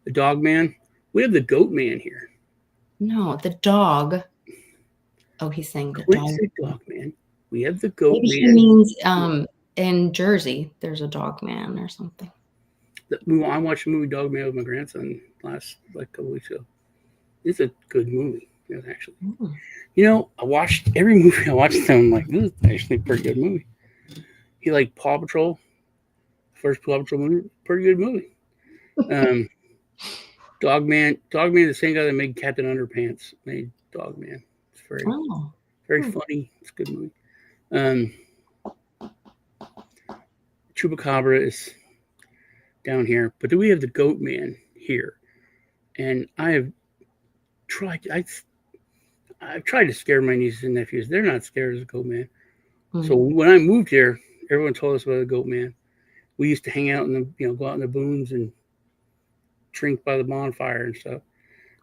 The dog man? We have the goat man here. No, the dog Oh, he's saying the Quit dog. say dog man. We have the goat Maybe he man. means in Jersey there's a dog man or something. I watched the movie Dog Man with my grandson last couple weeks ago. It's a good movie, actually. Mm. You know, I watched every movie I watched them. I'm like, this is actually a pretty good movie. He like Paw Patrol, first Paw Patrol movie, pretty good movie. Dogman, the same guy that made Captain Underpants made Dogman. It's very funny. It's a good movie. Chupacabra is down here, but then we have the Goat Man here, and I've tried to scare my nieces and nephews. They're not scared of the Goat Man. Mm-hmm. So when I moved here, everyone told us about the Goat Man. We used to hang out in the go out in the boons and drink by the bonfire and stuff.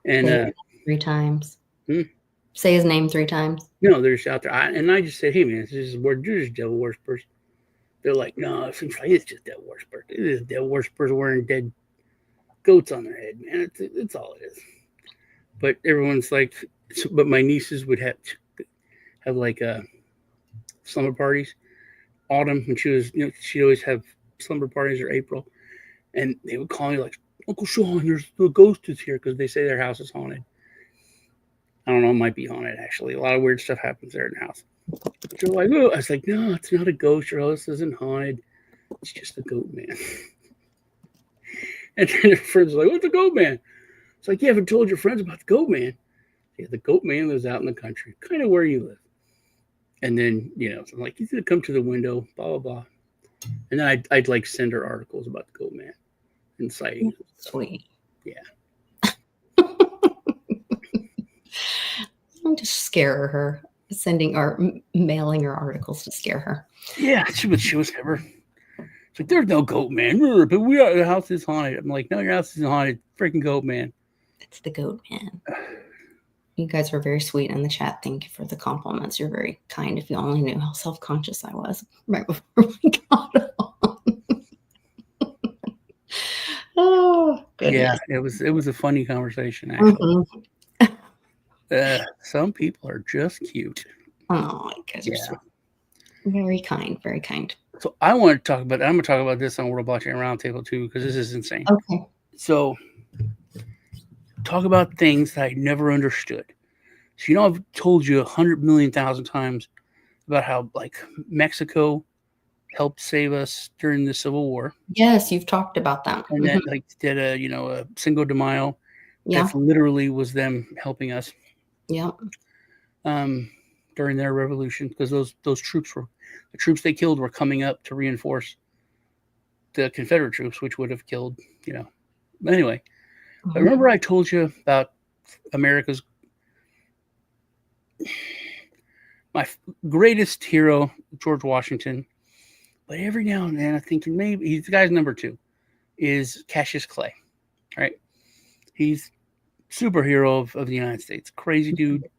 And 3 times. Say his name 3 times. No, they're just out there. I just said, hey man, you're just devil worshippers. They're like, no, it's just devil worshippers. It is devil worshippers wearing dead goats on their head, man. It's all it is. But everyone's like, but my nieces would have like slumber parties. Autumn, when she was, she'd always have slumber parties, or April, and they would call me like, Uncle Sean, there's the ghost is here, because they say their house is haunted. I don't know, it might be haunted actually. A lot of weird stuff happens there in the house. They're like, oh, I was like, no, it's not a ghost. Your house isn't haunted. It's just the Goat Man. And then their friends are like, what's the Goat Man? It's like, you haven't told your friends about the Goat Man. Yeah, the Goat Man lives out in the country, kind of where you live. And then, so I'm like, he's going to come to the window, blah, blah, blah. And then I'd like send her articles about the Goat Man and sightings. Sweet. Yeah. I'm just scare her, sending or mailing her articles to scare her. Yeah, she was never. It's like, there's no Goat Man, but the house is haunted. I'm like, no, your house isn't haunted. Freaking Goat Man. It's the Goat Man. You guys were very sweet in the chat. Thank you for the compliments. You're very kind. If you only knew how self-conscious I was right before we got on. Oh, goodness. Yeah, it was a funny conversation, actually. Mm-hmm. Some people are just cute. Oh, you guys are sweet. Very kind, very kind. So I'm going to talk about this on World Blockchain Roundtable too, because this is insane. Okay. So talk about things that I never understood. So, I've told you 100 million thousand times about how like Mexico helped save us during the Civil War. Yes, you've talked about that. And then like did a Cinco de Mayo. Yeah. That literally was them helping us. Yeah. During their revolution, because those troops the troops they killed were coming up to reinforce the Confederate troops, which would have killed, But anyway, I remember I told you about America's my greatest hero, George Washington. But every now and then, I'm thinking maybe he's the guy's number 2 is Cassius Clay, right? He's superhero of the United States, crazy dude.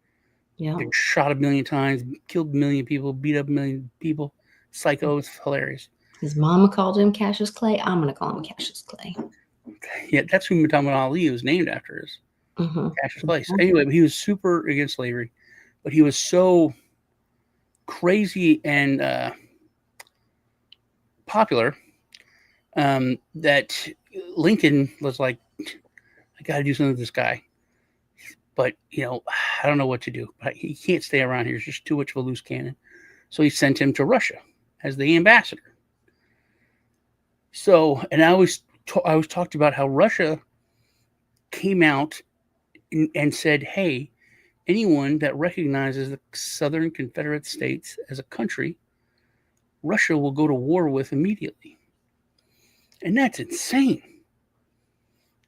Yeah. Been shot 1 million times, killed 1 million people, beat up 1 million people. Psycho. It's hilarious. His mama called him Cassius Clay. I'm going to call him Cassius Clay. Yeah, that's who Muhammad Ali was named after, is Cassius Clay. So anyway, but he was super against slavery, but he was so crazy and popular that Lincoln was like, I got to do something with this guy. But, I don't know what to do. He can't stay around here. He's just too much of a loose cannon. So he sent him to Russia as the ambassador. So, and I always talked about how Russia came out and said, hey, anyone that recognizes the Southern Confederate States as a country, Russia will go to war with immediately. And that's insane.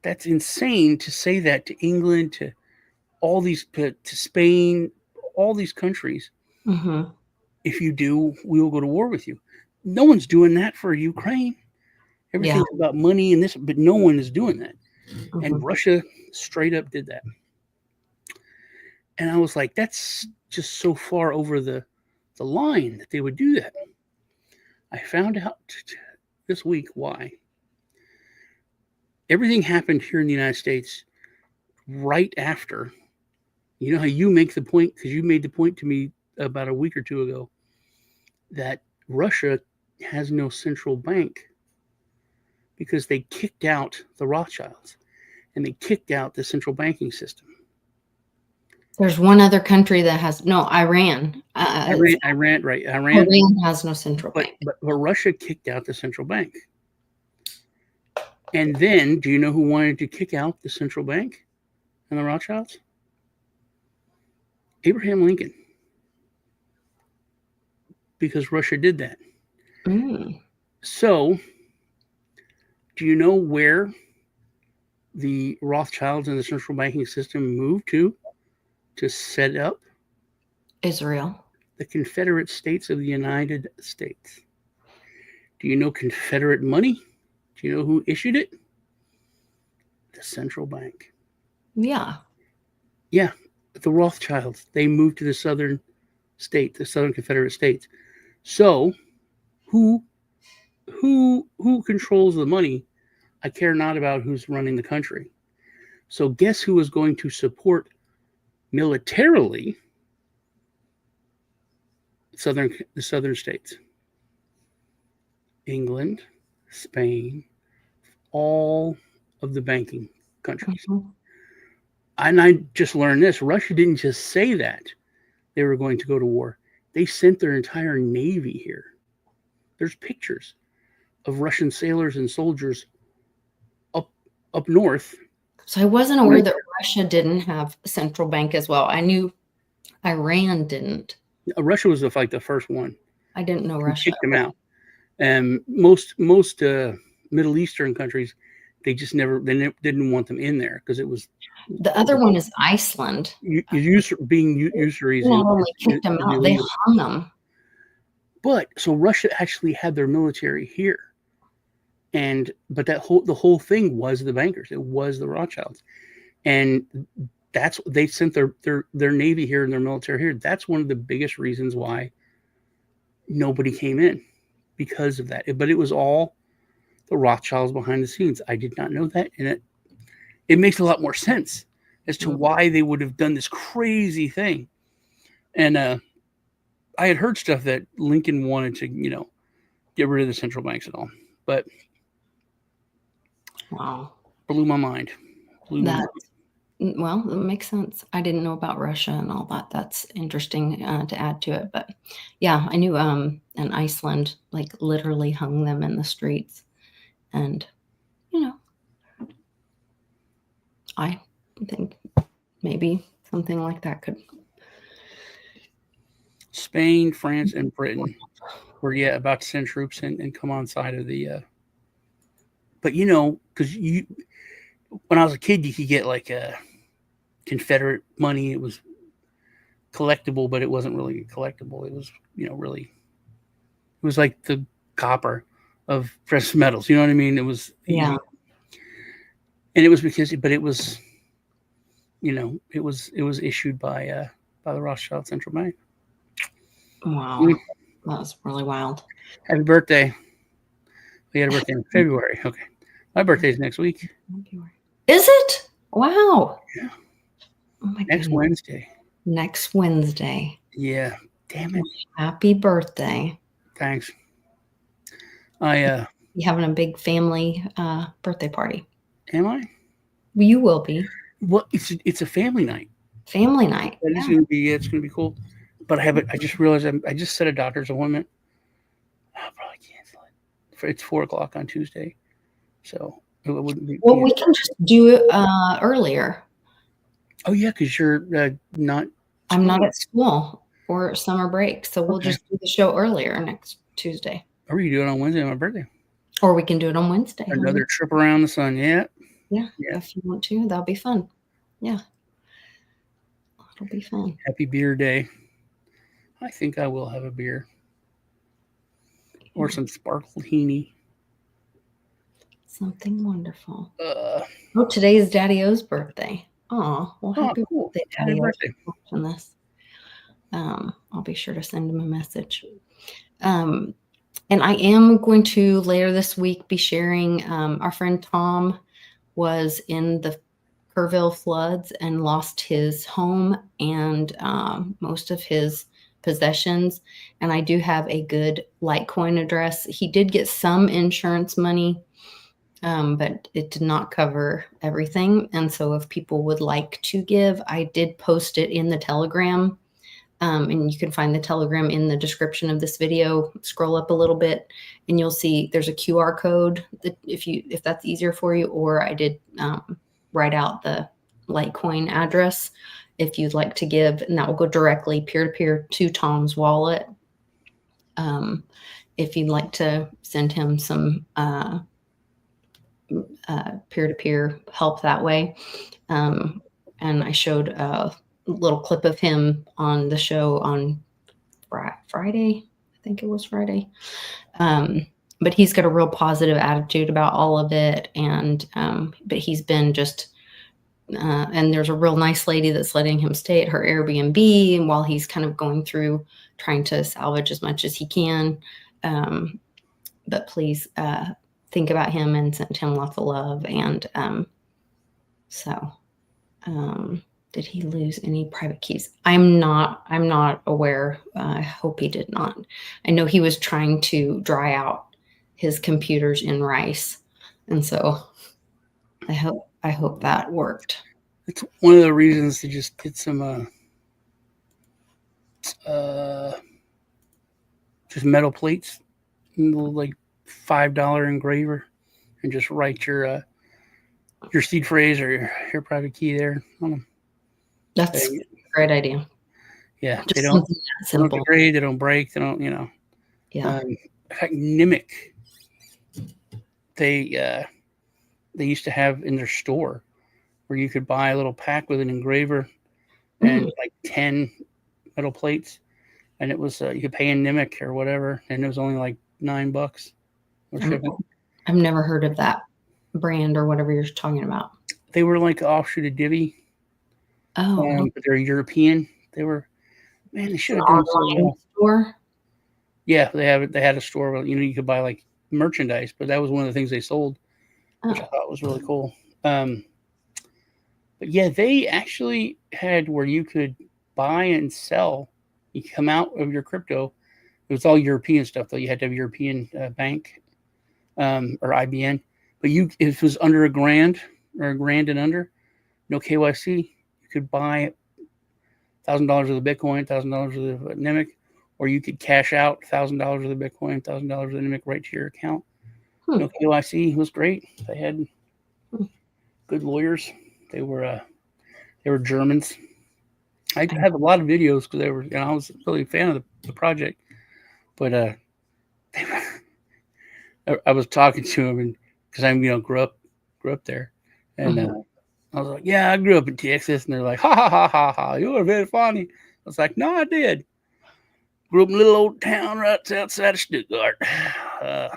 That's insane to say that to England, to all these, to Spain, all these countries. If you do, we will go to war with you. No one's doing that for Ukraine. Everything's about money and this, but no one is doing that. And Russia straight up did that. And I was like, that's just so far over the line that they would do that. I found out this week why. Everything happened here in the United States right after You know how you make the point, because you made the point to me about a week or two ago that Russia has no central bank because they kicked out the Rothschilds and they kicked out the central banking system. There's one other country that has Iran. Iran, right? Iran has no central bank. But Russia kicked out the central bank. And then, do you know who wanted to kick out the central bank and the Rothschilds? Abraham Lincoln. Because Russia did that. So, do you know where the Rothschilds and the central banking system moved to set up? Israel. The Confederate States of the United States. Do you know Confederate money? Do you know who issued it? The central bank. Yeah. Yeah, the Rothschilds. They moved to the southern state, the Southern Confederate States. So, who controls the money? I care not about who's running the country. So, guess who is going to militarily the southern states? England, Spain, all of the banking countries. And I just learned this. Russia didn't just say that they were going to go to war. They sent their entire navy here. There's pictures of Russian sailors and soldiers up north. So I wasn't aware that Russia didn't have a central bank as well. I knew Iran didn't. Russia was like the first one. I didn't know Russia kicked them out. And most Middle Eastern countries, they didn't want them in there because it was. The other one is Iceland. Being usury. Not only kicked them out, they hung them. But so Russia actually had their military here, but the whole thing was the bankers. It was the Rothschilds, and they sent their navy here and their military here. That's one of the biggest reasons why nobody came in, because of that. But it was all the Rothschilds behind the scenes. I did not know that, and it makes a lot more sense as to why they would have done this crazy thing. And I had heard stuff that Lincoln wanted to, get rid of the central banks and all, but wow, blew my mind. Well, it makes sense. I didn't know about Russia and all that. That's interesting to add to it. But yeah, I knew in Iceland, like literally hung them in the streets. And, I think maybe something like that could. Spain, France, and Britain were about to send troops in and come on side of the. But because when I was a kid, you could get like a Confederate money. It was collectible, but it wasn't really collectible. It was really. It was like the copper of precious metals. You know what I mean? It was easy. And it was but it was. It was issued by the Rothschild Central Bank. Wow, that was really wild. Happy birthday! We had a birthday in February. Okay, my birthday's next week. Is it? Wow. Yeah. Oh my Next goodness. Wednesday. Next Wednesday. Yeah. Damn it. Happy birthday. Thanks. You having a big family birthday party? Am I? You will be. Well, it's a family night. Family night. It's gonna be cool. But I just realized I just set a doctor's appointment. I'll probably cancel it. It's 4:00 on Tuesday, so it wouldn't be. Well, we can just do it earlier. Oh yeah, because you're not. I'm not at school or summer break, so we'll just do the show earlier next Tuesday. Or you do it on Wednesday on my birthday. Or we can do it on Wednesday. Another trip around the sun. Yeah. Yeah. If you want to, that'll be fun. Yeah. It'll be fun. Happy beer day. I think I will have a beer. Or some sparkled Heaney. Something wonderful. Today is Daddy O's birthday. Oh, well, happy birthday, Daddy O. Watching this. I'll be sure to send him a message. And I am going to later this week be sharing. Our friend Tom was in the Kerrville floods and lost his home and most of his possessions. And I do have a good Litecoin address. He did get some insurance money, but it did not cover everything. And so if people would like to give, I did post it in the Telegram. And you can find the Telegram in the description of this video. Scroll up a little bit and you'll see there's a QR code that if that's easier for you, or I did write out the Litecoin address if you'd like to give, and that will go directly peer-to-peer to Tom's wallet. If you'd like to send him some peer-to-peer help that way. And I showed a little clip of him on the show on Friday. I think it was Friday. But he's got a real positive attitude about all of it. And, but he's been just, and there's a real nice lady that's letting him stay at her Airbnb. And while he's kind of going through trying to salvage as much as he can. But please, think about him and send him lots of love. And, did he lose any private keys? I'm not aware. I hope he did not. I know he was trying to dry out his computers in rice. And so I hope that worked. It's one of the reasons to just get some just metal plates, little like $5 engraver, and just write your seed phrase or your private key there on them. That's a great idea. Yeah, Just they don't simple. degrade, they don't break, they don't, Yeah. In fact, Nimic, they used to have in their store where you could buy a little pack with an engraver and like 10 metal plates, and it was you could pay in Nimic or whatever, and it was only like $9 or shipping. I've never heard of that brand or whatever you're talking about. They were like offshoot of Divi. Oh, but they're European. They were, man, they should have done so well. Store? Yeah, they had a store where you could buy like merchandise, but that was one of the things they sold, which I thought was really cool. But yeah, they actually had where you could buy and sell. You come out of your crypto. It was all European stuff, though. You had to have a European bank or IBN. But if it was under $1,000 or $1,000 and under, no KYC, you could buy $1,000 of the Bitcoin, $1,000 of the Nimic, or you could cash out $1,000 of the Bitcoin, $1,000 of the Nimic right to your account. No KYC. It was great. They had good lawyers. They were Germans. I have a lot of videos because they were. I was really a fan of the project, but I was talking to them, and because I grew up there, and I was like, yeah, I grew up in Texas, and they're like, ha ha ha ha ha, you were very funny. I was like, no, I did. Grew up in a little old town right outside of Stuttgart. They're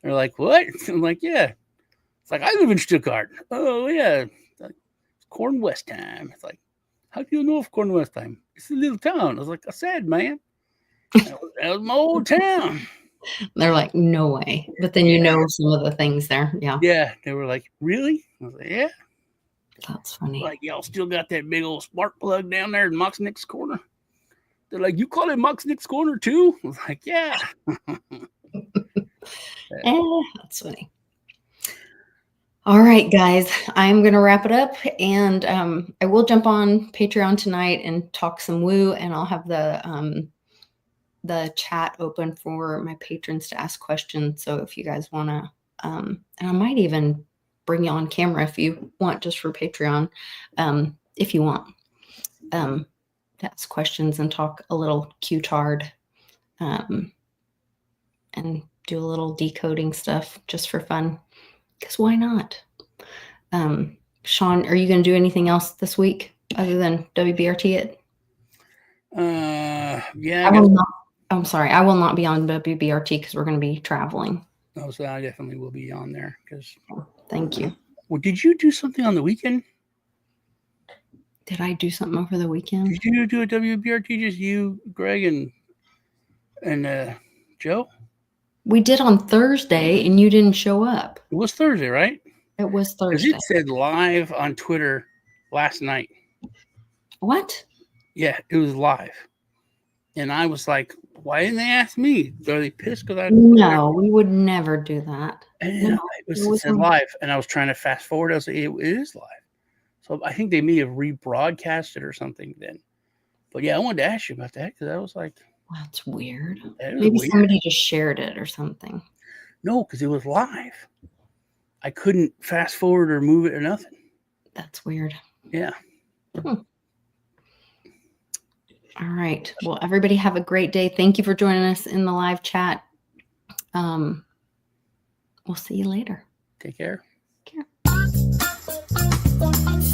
like, what? I'm like, yeah. It's like, I live in Stuttgart. Oh yeah, it's Corn West time. It's like, how do you know of Corn West time? It's a little town. I was like, I said, man, that was my old town. They're like, no way. But then some of the things there. Yeah. Yeah. They were like, really? I was like, yeah. That's funny. Like, y'all still got that big old spark plug down there in Moxnick's corner? They're like, you call it Moxnick's corner too? I was like, yeah. That's funny. All right, guys, I'm going to wrap it up, and I will jump on Patreon tonight and talk some woo, and I'll have the chat open for my patrons to ask questions. So if you guys want to, and I might even bring you on camera if you want, just for Patreon, if you want, to ask questions and talk a little Q-tard, and do a little decoding stuff just for fun. Because why not? Sean, are you going to do anything else this week other than WBRT it? Yeah. I'm sorry. I will not be on WBRT because we're going to be traveling. Oh, so I definitely will be on there. Thank you. Well, did you do something on the weekend? Did I do something over the weekend? Did you do a WBRT, just you, Greg, and Joe? We did on Thursday, and you didn't show up. It was Thursday, right? It was Because Thursday. it said live on Twitter last night. What? Yeah, it was live. And I was like, why didn't they ask me? Are they pissed because I... No, we would never do that. And No, it said live, and I was trying to fast forward. I was like, it is live. So I think they may have rebroadcast it or something then. But yeah, I wanted to ask you about that because I was like, that's weird. that Maybe weird. somebody just shared it or something. No, because it was live. I couldn't fast forward or move it or nothing. That's weird. Yeah. All right. Well, everybody have a great day. Thank you for joining us in the live chat. We'll see you later. Take care. Take care.